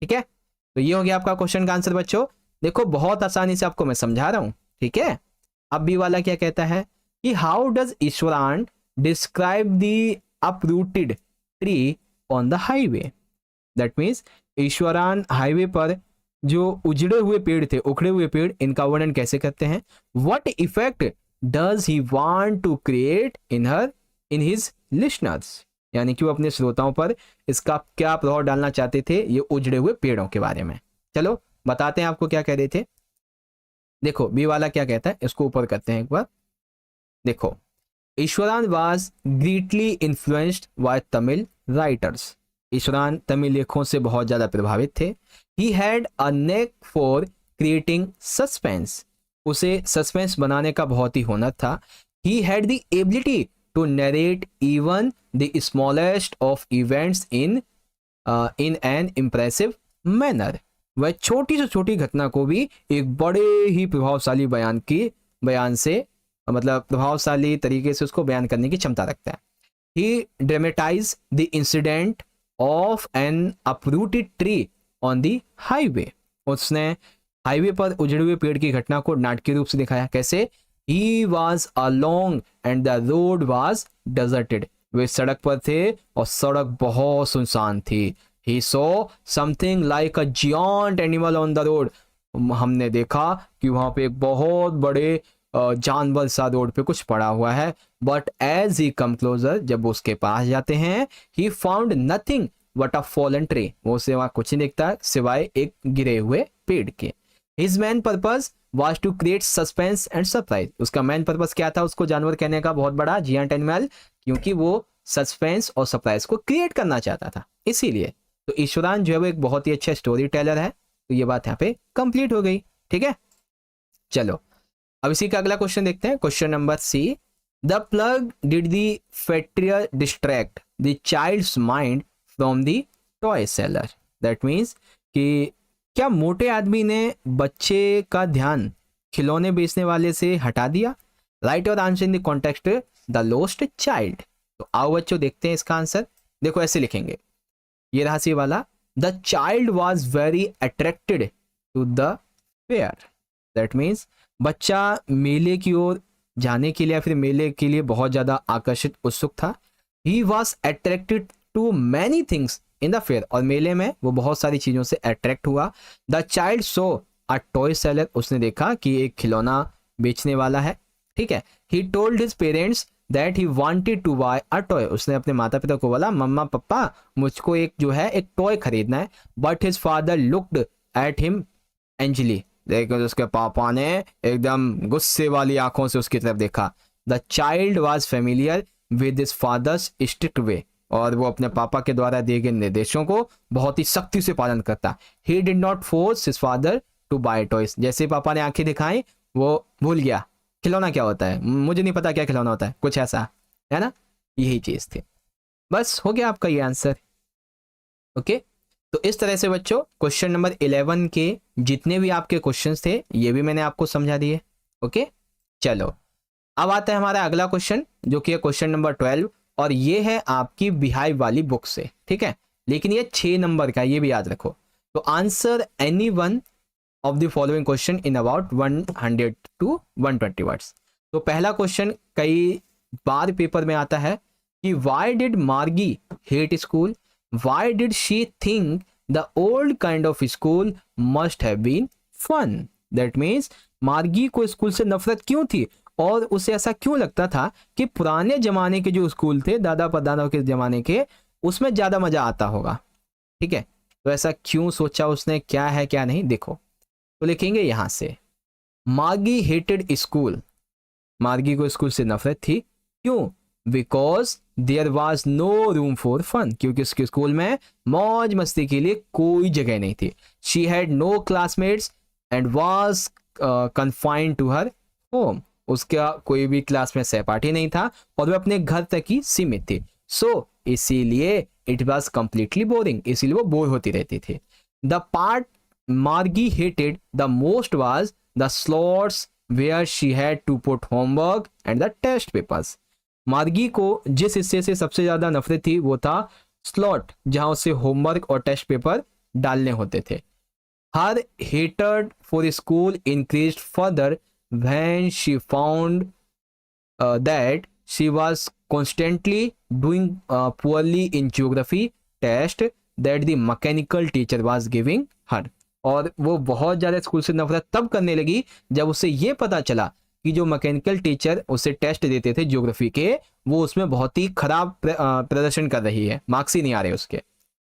ठीक है, तो ये हो गया आपका क्वेश्चन का आंसर बच्चों। देखो बहुत आसानी से आपको मैं समझा रहा हूं। ठीक है, अब बी वाला क्या कहता है कि how does Iswaran describe the uprooted tree on the highway. That means Iswaran highway पर जो उजड़े हुए पेड़ थे, उखड़े हुए पेड़, इनका वर्णन कैसे करते हैं। What effect does he want to create in his listeners, यानी कि वो अपने श्रोताओं पर इसका क्या प्रभाव डालना चाहते थे ये उजड़े हुए पेड़ों के बारे में। चलो बताते हैं आपको क्या कह रहे थे। देखो बी वाला क्या कहता है, इसको ऊपर करते हैं एक बार। देखो, Iswaran was greatly influenced by Tamil writers. Iswaran Tamil लेखों से बहुत ज्यादा प्रभावित थे। He had a knack for creating suspense, उसे सस्पेंस बनाने का बहुत ही हुनर था। He had the ability to narrate even the smallest of events in an impressive manner. वह छोटी से छोटी घटना को भी एक बड़े ही प्रभावशाली बयान से, मतलब प्रभावशाली तरीके से उसको बयान करने की क्षमता रखता है। He dramatize the incident of an uprooted tree on the highway, उसने हाईवे पर उजड़े हुए पेड़ की घटना को नाटकीय रूप से दिखाया। कैसे, he was along and the road was deserted, वे सड़क पर थे और सड़क बहुत सुनसान थी। He saw something like a giant animal on the road, हमने देखा कि वहां पे एक बहुत बड़े जानवर सा रोड पे कुछ पड़ा हुआ है। But as he come closer, जब उसके पास जाते हैं, he found nothing but a fallen tree, वो से वहां कुछ नहीं दिखता सिवाय एक गिरे हुए पेड़ के। His main purpose was to create suspense and surprise, उसका मेन पर्पस क्या था उसको जानवर कहने का बहुत बड़ा जियांट एनिमल, क्योंकि वो सस्पेंस और सरप्राइज को क्रिएट करना चाहता था इसीलिए। तो ईश्वरान जो है वो एक बहुत ही अच्छा स्टोरी टेलर है। तो ये बात यहाँ पे कंप्लीट हो गई। ठीक है, चलो अब इसी का अगला क्वेश्चन देखते हैं। Question number C, the plug did the father distract the child's mind from the toy seller. That means कि क्या मोटे आदमी ने बच्चे का ध्यान खिलौने बेचने वाले से हटा दिया। Right your answer in the context the lost child. तो आओ बच्चों देखते हैं इसका आंसर। देखो ऐसे लिखेंगे, ये रहा सी वाला, the child was very attracted to the fair. That means बच्चा मेले की ओर जाने के लिए या फिर मेले के लिए बहुत ज्यादा आकर्षित उत्सुक था। He was attracted to many things in the fair, और मेले में वो बहुत सारी चीजों से अट्रैक्ट हुआ। The child so a toy seller, उसने देखा कि एक खिलौना बेचने वाला है, ठीक है। He told his parents that he wanted to buy a toy, उसने अपने माता पिता को बोला मम्मा पापा मुझको एक जो है एक टॉय खरीदना है। But his father looked at him angrily, लेकिन उसके पापा ने एकदम गुस्से वाली आंखों से उसकी तरफ देखा। The child was familiar with his father's strict way, और वो अपने पापा के द्वारा दिए गए निर्देशों को बहुत ही सख्ती से पालन करता। He did not force his father to buy toys, जैसे पापा ने आंखें दिखाई वो भूल गया खिलौना क्या होता है, मुझे नहीं पता क्या खिलौना होता है, कुछ ऐसा है ना, यही चीज थी। बस हो गया आपका ये आंसर। ओके, तो इस तरह से बच्चों क्वेश्चन नंबर 11 के जितने भी आपके क्वेश्चंस थे ये भी मैंने आपको समझा दिए। ओके, चलो अब आता है हमारा अगला क्वेश्चन जो कि है क्वेश्चन नंबर 12, और ये है आपकी बिहाइव वाली बुक से, ठीक है, लेकिन ये 6 नंबर का, ये भी याद रखो। तो answer any one of the following question in about 100 to 120 words. तो पहला क्वेश्चन कई बार पेपर में आता है कि why did Margie hate school, why did she think the old kind of school must have been fun. That means Margie को school से नफरत क्यों थी, और उसे ऐसा क्यों लगता था कि पुराने जमाने के जो स्कूल थे दादा परदादा के जमाने के, उसमें ज्यादा मजा आता होगा, ठीक है। तो ऐसा क्यों सोचा उसने, क्या है क्या नहीं, देखो तो लिखेंगे यहां से, मार्गी हेटेड स्कूल, मार्गी को स्कूल से नफरत थी, क्यों, because there was no room for fun, क्योंकि उसके स्कूल में मौज मस्ती के लिए कोई जगह नहीं थी। She had no classmates and was confined to her home, उसका कोई भी क्लास में सहपाठी नहीं था और वह अपने घर तक ही सीमित थी। सो इसीलिए इट वॉज कंप्लीटली बोरिंग, इसीलिए वो बोर होती रहती थी। द पार्ट मार्गी hated the most was the slots where she had to put homework and the test papers। मार्गी को जिस हिस्से से सबसे ज्यादा नफरत थी वो था स्लॉट, जहां उसे होमवर्क और टेस्ट पेपर डालने होते थे। Her hated for school increased further when she found that she was constantly doing poorly in geography test that the mechanical teacher was giving her। और वो बहुत ज़्यादा स्कूल से नफरत तब करने लगी जब उसे ये पता चला कि जो मैकेनिकल टीचर उसे टेस्ट देते थे ज्योग्राफी के, वो उसमें बहुत ही खराब प्रदर्शन कर रही है, मार्क्स ही नहीं आ रहे उसके,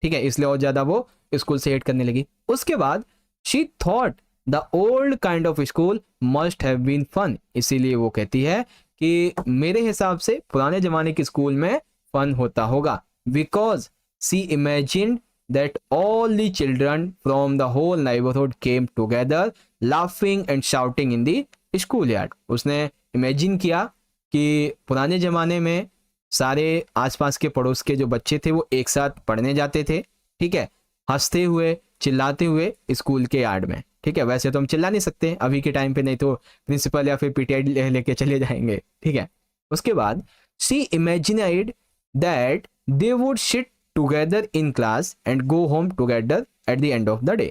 ठीक है, इसलिए और ज़्यादा वो स्कूल से हेट करने लगी। उसके बाद she thought the old kind of school must have been fun, इसीलिए वो कहती है कि मेरे हिसाब से पुराने जमाने के स्कूल में फन होता होगा। Because she imagined that all the children from the whole neighborhood came together laughing and shouting in the schoolyard। उसने इमेजिन किया कि पुराने ज़माने में सारे आसपास के पड़ोस के जो बच्चे थे वो एक साथ पढ़ने जाते थे, ठीक है, हंसते हुए चिल्लाते हुए स्कूल के यार्ड में, ठीक है। वैसे तो हम चिल्ला नहीं सकते अभी के टाइम पे, नहीं तो प्रिंसिपल या फिर पीटीआई लेके चले जाएंगे, ठीक है। उसके बाद she imagined that they would sit together in class and go home together at the end of the day.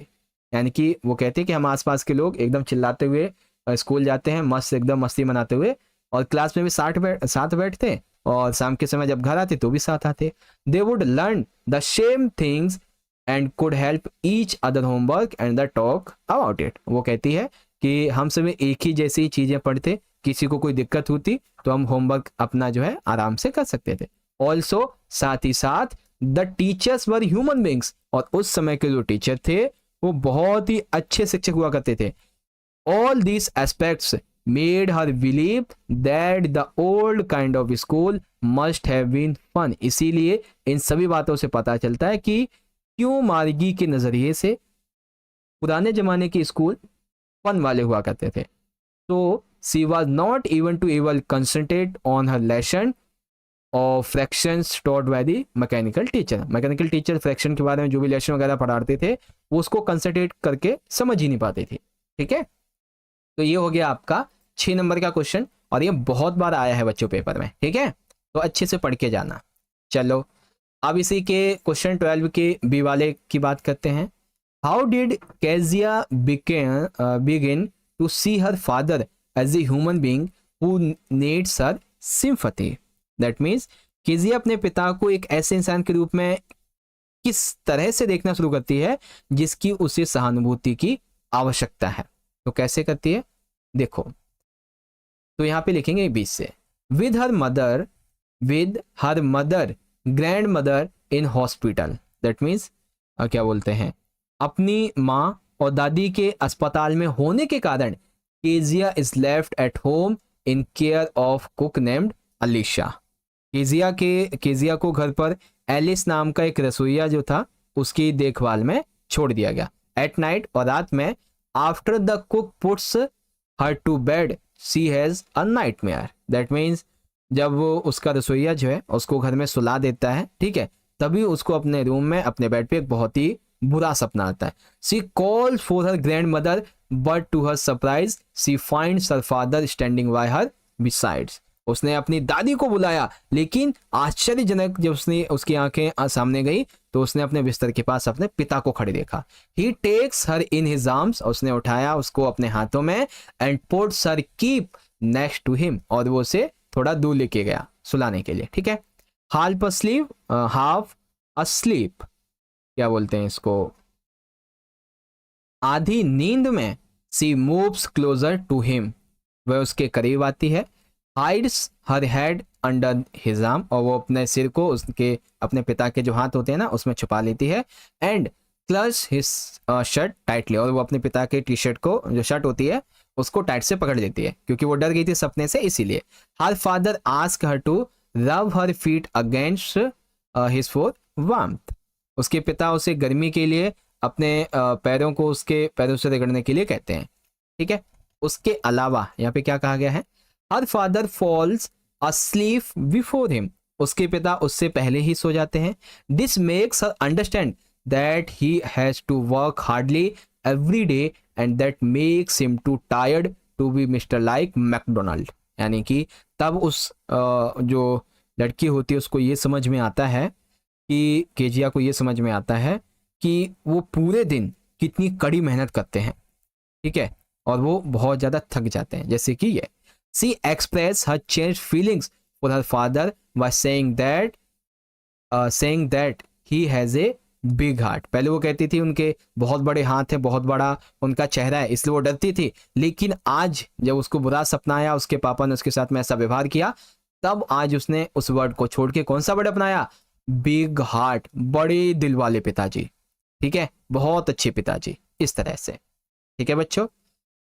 यानी कि वो कहते हैं कि हम आसपास के लोग एकदम चिल्लाते हुए स्कूल जाते हैं, मस्त एकदम मस्ती मनाते हुए, और क्लास में भी साथ बैठते, और शाम के समय जब घर आते तो भी साथ आते। They would learn the same things and could help each other homework and the talk about it. वो कहती है कि हम सब एक ही जैसी चीज़ें पढ़ते, किसी को कोई दिक्कत होती तो हम होमवर्क अपना जो है आराम से कर सकते थे। ऑल्सो साथ ही साथ the teachers were human beings, और उस समय के जो टीचर थे वो बहुत ही अच्छे शिक्षक हुआ करते थे। All these aspects made her believe that the old kind of school must have been fun. इसीलिए इन सभी बातों से पता चलता है कि क्यों मार्गी के नजरिए से पुराने जमाने के स्कूल फन वाले हुआ करते थे। तो she was not even to able concentrate on her lesson और fractions taught by the mechanical teacher. Mechanical teacher fraction के बारे में जो भी लेसन वगैरह पढ़ाते थे वो उसको कंसंट्रेट करके समझ ही नहीं पाते थे, ठीक है। तो ये हो गया आपका 6 नंबर का क्वेश्चन। और ये बहुत बार आया है बच्चों पेपर में, ठीक है, तो अच्छे से पढ़ के जाना। चलो अब इसी के क्वेश्चन 12 के बी वाले की बात करते हैं। How did Kezia begin to see her father as a human being who needs her sympathy. That means Kezia अपने पिता को एक ऐसे इंसान के रूप में किस तरह से देखना शुरू करती है जिसकी उसे सहानुभूति की आवश्यकता है। तो कैसे करती है देखो, तो यहां पे लिखेंगे 20 से, with her mother grand mother in hospital. That means क्या बोलते हैं, अपनी माँ और दादी के अस्पताल में होने के कारण Kezia is left at home in care of cook named Alisha. Kezia को घर पर एलिस नाम का एक रसोइया जो था उसकी देखभाल में छोड़ दिया गया। एट नाइट, और रात में, after the cook puts her to bed she has a nightmare. That means जब वो उसका रसोइया जो है उसको घर में सुला देता है, ठीक है, तभी उसको अपने रूम में अपने बेड पे एक बहुत ही बुरा सपना आता है। She calls for her grandmother but to her surprise she finds her father standing by her besides. उसने अपनी दादी को बुलाया, लेकिन आश्चर्यजनक जब उसने उसकी आंखें सामने गई तो उसने अपने बिस्तर के पास अपने पिता को खड़े देखा। He takes her in his arms, उसने उठाया उसको अपने हाथों में, and puts her keep next to him, और वो उसे थोड़ा दूर लेके गया सुलाने के लिए, ठीक है। हाफ अस्लीप, क्या बोलते हैं इसको, आधी नींद में, she moves closer to him, वह उसके करीब आती है। Hides her head under his arm, और वो अपने सिर को उसके अपने पिता के जो हाथ होते हैं ना उसमें छुपा लेती है। And clutch his shirt tightly, और वो अपने पिता के टी शर्ट को जो शर्ट होती है उसको टाइट से पकड़ लेती है क्योंकि वो डर गई थी सपने से, इसीलिए। Her father ask her to rub her feet against his for warmth, उसके पिता उसे गर्मी के लिए अपने पैरों को उसके पैरों से रगड़ने के लिए कहते हैं, ठीक है। उसके अलावा यहाँ पे क्या कहा गया है, her father falls asleep before him, उसके पिता उससे पहले ही सो जाते हैं। This makes her understand that he has to work hardly every day and that makes him too tired to be mister like McDonald. यानी कि तब उस जो लड़की होती है उसको ये समझ में आता है कि केजिया को ये समझ में आता है कि वो पूरे दिन कितनी कड़ी मेहनत करते हैं, ठीक है, और वो बहुत ज़्यादा थक जाते हैं, जैसे कि ये। She expressed her changed feelings for her father by saying that he has a big heart। पहले वो कहती थी उनके बहुत बड़े हाथ हैं, बहुत बड़ा उनका चेहरा है, इसलिए वो डरती थी। लेकिन आज जब उसको बुरा सपना आया, उसके पापा ने उसके साथ में ऐसा व्यवहार किया, तब आज उसने उस वर्ड को छोड़ के कौन सा वर्ड अपनाया, बिग हार्ट, बड़े दिल वाले पिताजी, ठीक है, बहुत अच्छे पिताजी, इस तरह से, ठीक है बच्चों।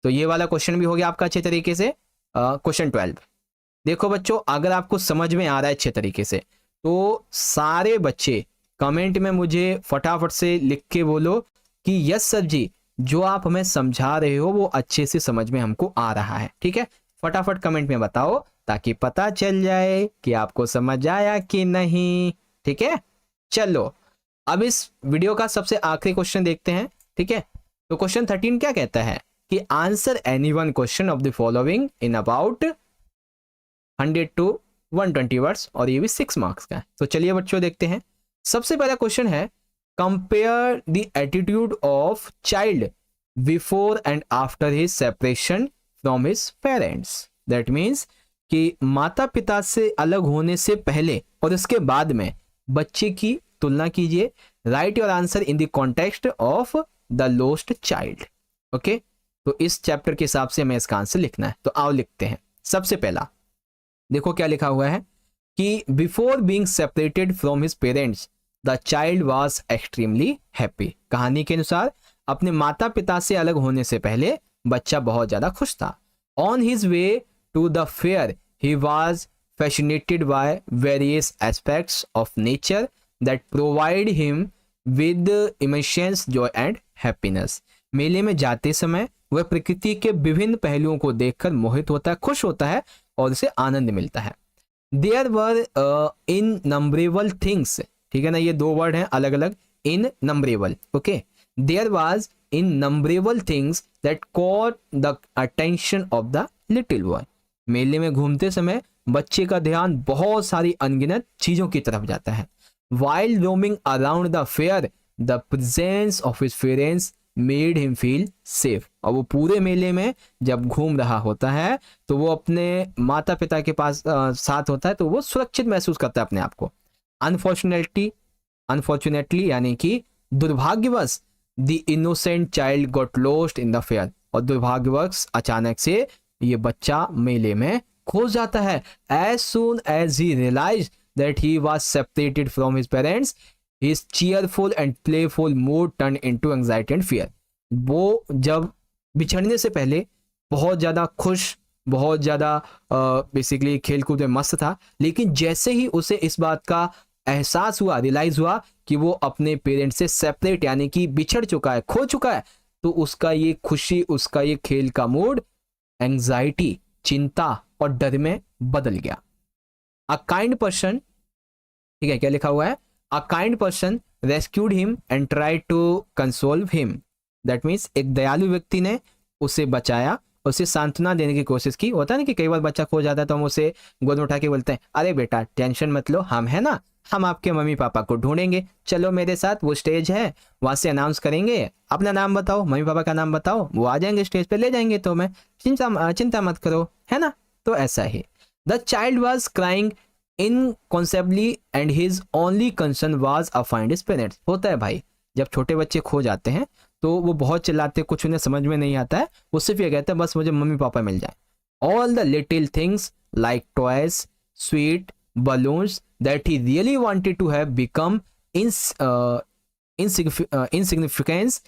तो ये वाला क्वेश्चन भी हो गया आपका अच्छे तरीके से। क्वेश्चन 12 देखो बच्चों, अगर आपको समझ में आ रहा है अच्छे तरीके से तो सारे बच्चे कमेंट में मुझे फटाफट से लिख के बोलो कि यस सर जी, जो आप हमें समझा रहे हो वो अच्छे से समझ में हमको आ रहा है, ठीक है। फटाफट कमेंट में बताओ ताकि पता चल जाए कि आपको समझ आया कि नहीं, ठीक है। चलो अब इस वीडियो का सबसे आखिरी क्वेश्चन देखते हैं, ठीक है। तो क्वेश्चन 13 क्या कहता है कि answer any one question of the following in about 100 to 120 words, और ये भी 6 मार्क्स का है। तो चलिए बच्चों देखते हैं। सबसे पहला क्वेश्चन है, compare the attitude of child before and after his separation from his parents. That means कि माता पिता से अलग होने से पहले और उसके बाद में बच्चे की तुलना कीजिए। Right your answer in the context of the lost child. Okay, तो इस चैप्टर के हिसाब से हमें इसका आंसर लिखना है। तो आओ लिखते हैं। सबसे पहला देखो क्या लिखा हुआ है कि before being separated from his parents the child was extremely happy. कहानी के अनुसार अपने माता पिता से अलग होने से पहले बच्चा बहुत ज्यादा खुश था। On his way to the fair he was fascinated by various aspects of nature that provide him with immense joy and happiness. मेले में जाते समय वह प्रकृति के विभिन्न पहलुओं को देखकर मोहित होता है, खुश होता है और उसे आनंद मिलता है। देयर वर इन नंबरेबल थिंग्स, ठीक है ना, ये 2 वर्ड हैं अलग अलग, innumerable. Okay, there was innumerable things that caught the attention of the little boy. मेले में घूमते समय बच्चे का ध्यान बहुत सारी अनगिनत चीजों की तरफ जाता है। While roaming around the fair, the presence of his parents made him feel safe। और वो पूरे मेले में जब घूम रहा होता है तो वो अपने माता पिता के पास साथ होता है तो वो सुरक्षित महसूस करता है अपने आप को। अनफॉर्चुनेटली यानी कि दुर्भाग्यवश the innocent child got lost in the fair. और दुर्भाग्यवश अचानक से ये बच्चा मेले में खो जाता है। As soon as he realize that he was separated from his parents, his cheerful and playful mood turned into anxiety and fear। वो जब बिछड़ने से पहले बहुत ज़्यादा खुश, बहुत ज़्यादा बेसिकली खेल कूद में मस्त था, लेकिन जैसे ही उसे इस बात का एहसास हुआ, रियलाइज हुआ कि वो अपने पेरेंट्स से सेपरेट यानी कि बिछड़ चुका है, खो चुका है, तो उसका ये खुशी, उसका ये खेल का मूड एंजाइटी, चिंता और डर में बदल गया। A kind person, ठीक है, क्या लिखा हुआ है? A kind person rescued him and tried to console him। That means एक दयालु व्यक्ति ने उसे बचाया, उसे सांत्वना देने की कोशिश की। होता है ना कि कई बार बच्चा खो जाता है तो हम उसे गोद में उठा के बोलते हैं, अरे बेटा टेंशन मत लो, हम है ना, हम आपके मम्मी पापा को ढूंढेंगे, चलो मेरे साथ, वो स्टेज है वहां से अनाउंस करेंगे, अपना नाम बताओ, मम्मी पापा का नाम बताओ, वो आ जाएंगे स्टेज पे, ले जाएंगे तो मैं, चिंता मत करो, है ना। तो ऐसा ही The child was crying inconsolably and his only concern was to find his parents। होता है भाई, जब छोटे बच्चे खो जाते हैं तो वो बहुत चिल्लाते, कुछ उन्हें समझ में नहीं आता है, वो सिर्फ ये कहते हैं बस मुझे मम्मी पापा मिल जाए। All the little things like toys, sweet, balloons that he really wanted to have become insignificant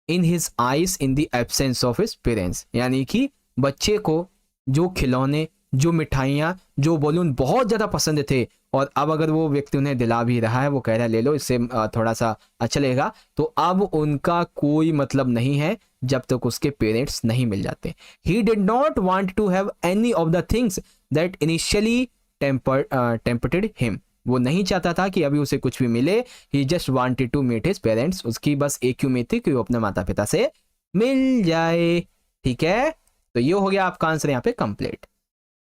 in his eyes in the absence of his parents। यानी कि बच्चे को जो खिलौने, जो मिठाइयाँ, जो बलून बहुत ज़्यादा पसंद थे और अब अगर वो व्यक्ति उन्हें दिला भी रहा है, वो कह रहा है ले लो, इससे थोड़ा सा अच्छा लगेगा, तो अब उनका कोई मतलब नहीं है जब तक उसके पेरेंट्स नहीं मिल जाते। He did not want to have any of the things that initially tempted him. वो नहीं चाहता था कि अभी उसे कुछ भी मिले। He just wanted to meet his parents. उसकी बस एक ही उम्मीद थी कि वो अपने माता पिता से मिल जाए। ठीक है, तो ये हो गया आपका आंसर यहाँ पे कंप्लीट।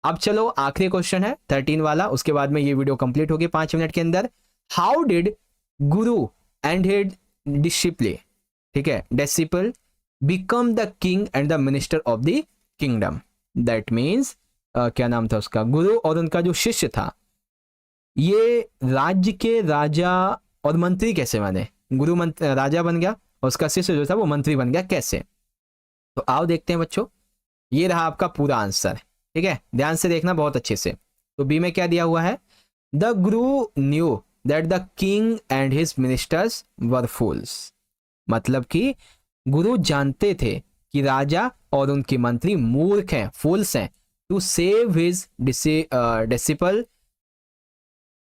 अब चलो आखिरी क्वेश्चन है 13 वाला, उसके बाद में ये वीडियो कंप्लीट होगी 5 मिनट के अंदर। How did Guru and his disciple, ठीक है, disciple become the king and the minister of the kingdom. That means क्या नाम था उसका, गुरु और उनका जो शिष्य था, ये राज्य के राजा और मंत्री कैसे बने। गुरु राजा बन गया और उसका शिष्य जो था वो मंत्री बन गया, कैसे। तो आओ देखते हैं बच्चों, ये रहा आपका पूरा आंसर। ठीक है, ध्यान से देखना बहुत अच्छे से। तो बी में क्या दिया हुआ है, the guru knew that the king and his ministers were fools. मतलब कि गुरु जानते थे कि राजा और उनके मंत्री मूर्ख हैं, फूल्स हैं। To save his disciple,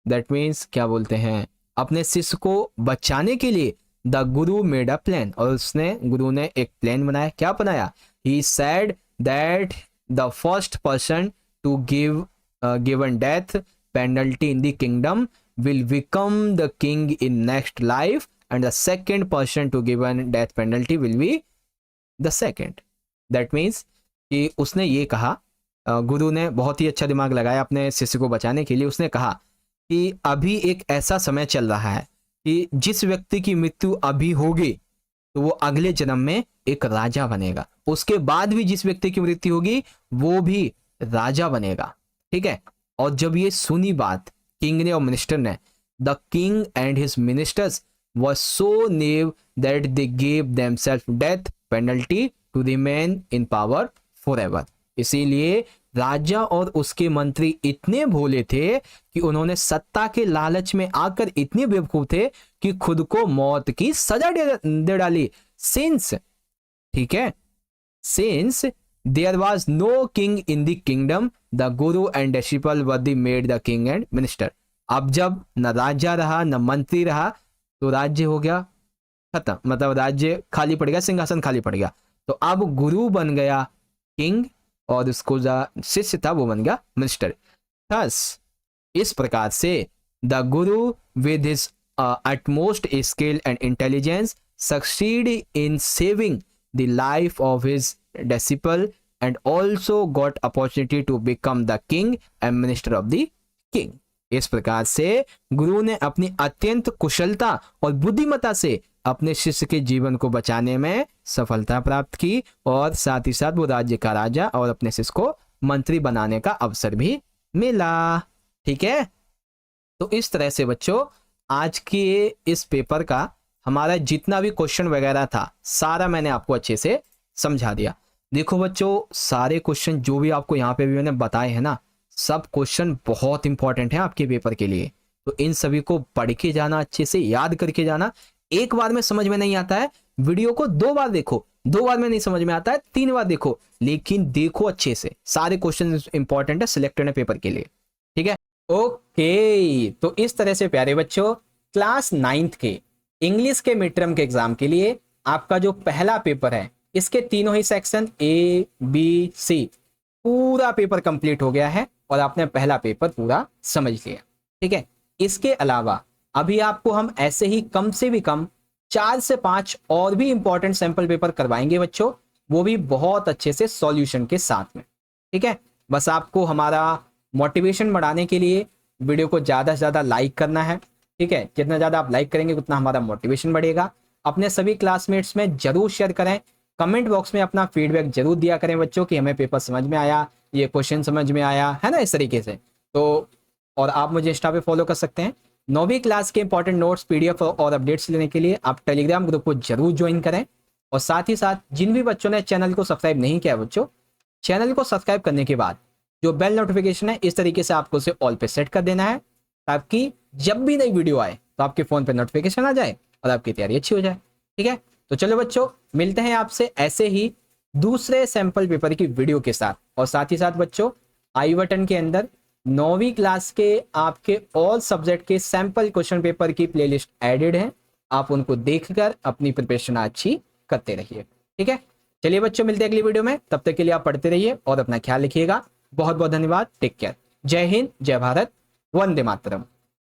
that means क्या बोलते हैं, अपने शिष्य को बचाने के लिए the Guru made a plan. और गुरु ने एक प्लान बनाया। क्या बनाया, he said that the first person to given death penalty in the kingdom will become the king in next life and the second person to given death penalty will be the second। that means कि उसने ये कहा, गुरु ने बहुत ही अच्छा दिमाग लगाया अपने शिष्य को बचाने के लिए। उसने कहा कि अभी एक ऐसा समय चल रहा है कि जिस व्यक्ति की मृत्यु अभी होगी तो वो अगले जन्म में एक राजा बनेगा, उसके बाद भी जिस व्यक्ति की मृत्यु होगी वो भी राजा बनेगा। ठीक है, और जब ये सुनी बात किंग ने और मिनिस्टर ने, the king and his ministers were so naive that they gave themself death penalty to remain in power forever. इसीलिए राजा और उसके मंत्री इतने भोले थे कि उन्होंने सत्ता के लालच में आकर इतने बेवकूफ थे कि खुद को मौत की सजा दे डाली। सिंस, ठीक है, since there was no king in the kingdom the guru and disciple were the made the king and minister. अब जब न राजा रहा न मंत्री रहा तो राज्य हो गया खत्म, मतलब राज्य खाली पड़ गया, सिंहासन खाली पड़ गया। तो अब गुरु बन गया किंग और उसको जो शिष्य था वो बन गया मिनिस्टर। थस इस प्रकार से the Guru with his utmost skill and intelligence succeed in saving the life of his disciple and also got opportunity to become the king and minister of the king. इस प्रकार से गुरु ने अपनी अत्यंत कुशलता और बुद्धिमत्ता से अपने शिष्य के जीवन को बचाने में सफलता प्राप्त की और साथ ही साथ वो राज्य का राजा और अपने शिष्य को मंत्री बनाने का अवसर भी मिला। ठीक है, तो इस तरह से बच्चों आज के इस पेपर का हमारा जितना भी क्वेश्चन वगैरह था सारा मैंने आपको अच्छे से समझा दिया। देखो बच्चों, सारे क्वेश्चन जो भी आपको यहाँ पे भी मैंने बताए हैं ना, सब क्वेश्चन बहुत इंपॉर्टेंट है आपके पेपर के लिए। तो इन सभी को पढ़ के जाना, अच्छे से याद करके जाना। एक बार में समझ में नहीं आता है, वीडियो को 2 बार देखो, 2 बार में नहीं समझ में आता है 3 बार देखो, लेकिन देखो अच्छे से। सारे क्वेश्चन इंपॉर्टेंट है सिलेक्टेड है पेपर के लिए। ठीक है, ओके। तो इस तरह से प्यारे बच्चों क्लास 9th के इंग्लिश के मिड टर्म के एग्जाम के लिए आपका जो पहला पेपर है, इसके तीनों ही सेक्शन A, B, C पूरा पेपर कंप्लीट हो गया है और आपने पहला पेपर पूरा समझ लिया। ठीक है, इसके अलावा अभी आपको हम ऐसे ही कम से भी कम 4 से 5 और भी इंपॉर्टेंट सैंपल पेपर करवाएंगे बच्चों, वो भी बहुत अच्छे से सॉल्यूशन के साथ में। ठीक है, बस आपको हमारा मोटिवेशन बढ़ाने के लिए वीडियो को ज़्यादा से ज़्यादा लाइक करना है। ठीक है, जितना ज़्यादा आप लाइक करेंगे उतना हमारा मोटिवेशन बढ़ेगा। अपने सभी क्लासमेट्स में जरूर शेयर करें, कमेंट बॉक्स में अपना फीडबैक जरूर दिया करें बच्चों कि हमें पेपर समझ में आया, ये क्वेश्चन समझ में आया है ना, इस तरीके से। तो और आप मुझे इंस्टा पे फॉलो कर सकते हैं। 9वीं क्लास के इंपॉर्टेंट नोट्स, पीडीएफ और अपडेट्स लेने के लिए आप टेलीग्राम ग्रुप को जरूर ज्वाइन करें। और साथ ही साथ जिन भी बच्चों ने चैनल को सब्सक्राइब नहीं किया बच्चों, चैनल को सब्सक्राइब करने के बाद जो बेल नोटिफिकेशन है इस तरीके से आपको उसे ऑल पे सेट कर देना है, ताकि जब भी नई वीडियो आए तो आपके फोन पे नोटिफिकेशन आ जाए और आपकी तैयारी अच्छी हो जाए। ठीक है, तो चलो बच्चों मिलते हैं आपसे ऐसे ही दूसरे सैंपल पेपर की वीडियो के साथ। और साथ ही साथ बच्चों आई बटन के अंदर 9वीं क्लास के आपके ऑल सब्जेक्ट के सैंपल क्वेश्चन पेपर की प्लेलिस्ट एडेड है, आप उनको देखकर अपनी प्रिपरेशन अच्छी करते रहिए। ठीक है, चलिए बच्चों मिलते हैं अगली वीडियो में, तब तक के लिए आप पढ़ते रहिए और अपना ख्याल रखिएगा। बहुत बहुत धन्यवाद, टेक केयर, जय हिंद, जय भारत, वंदे मातरम।